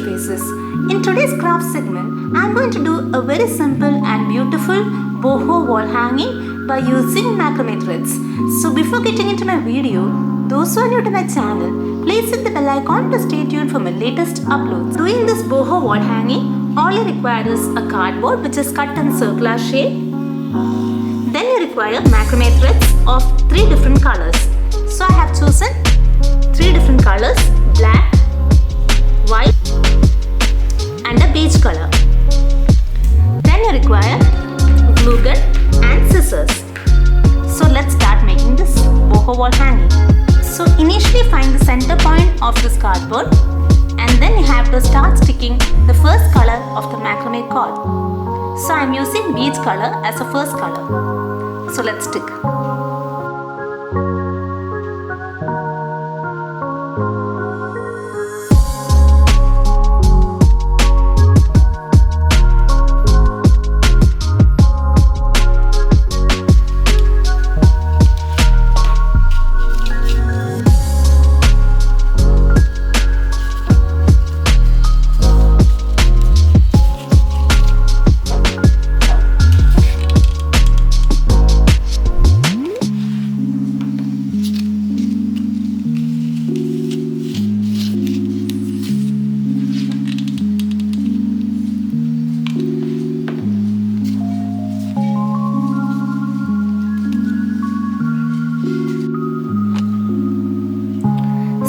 spaces. In today's craft segment, I am going to do a very simple and beautiful boho wall hanging by using macrame threads. So before getting into my video, those who are new to my channel, please hit the bell icon to stay tuned for my latest uploads. Doing this boho wall hanging, all you require is a cardboard which is cut in circular shape. Then you require macrame threads of 3 different colors. So I have chosen 3 different colors: black, white and a beige color. Then you require glue gun and scissors. So let's start making this boho wall hanging. So initially find the center point of this cardboard and then you have to start sticking the first color of the macrame cord. So I am using beige color as the first color. So let's stick.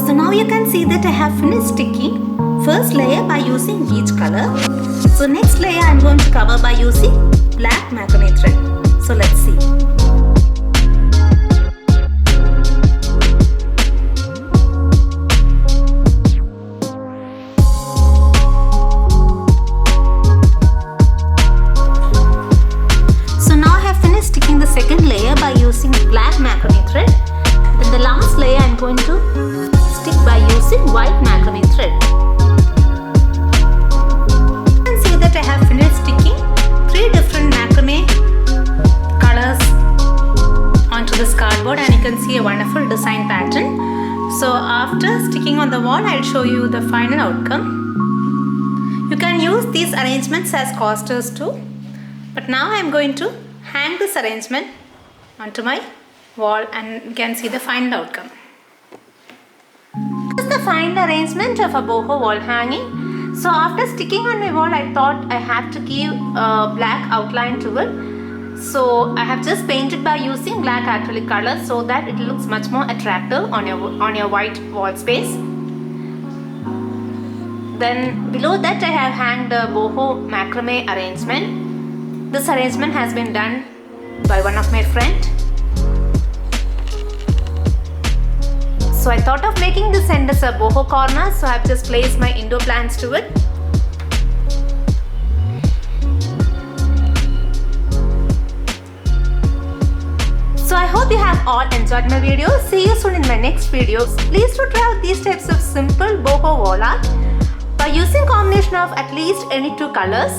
So now you can see that I have finished sticking first layer by using beige color. So next layer I am going to cover by using black macrame thread. So let's see. So now I have finished sticking the second layer by using black macrame thread. Then the last layer I am going to stick by using white macrame thread. You can see that I have finished sticking 3 different macrame colors onto this cardboard and you can see a wonderful design pattern. So after sticking on the wall, I'll show you the final outcome. You can use these arrangements as coasters too. But now I'm going to hang this arrangement onto my wall and you can see the final outcome. This is the final arrangement of a boho wall hanging. So after sticking on my wall, I thought I had to give a black outline to it. So I have just painted by using black acrylic color so that it looks much more attractive on your white wall space. Then below that I have hanged the boho macrame arrangement. This arrangement has been done by one of my friends. So I thought of making this end as a boho corner, so I have just placed my indoor plants to it. So I hope you have all enjoyed my video. See you soon in my next videos. Please do try out these types of simple boho wall art by using combination of at least any 2 colors.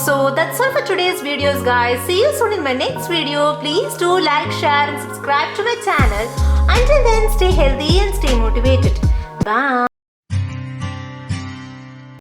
So that's all for today's videos guys. See you soon in my next video. Please do like, share and subscribe to my channel. Until then, stay healthy and stay motivated. Bye.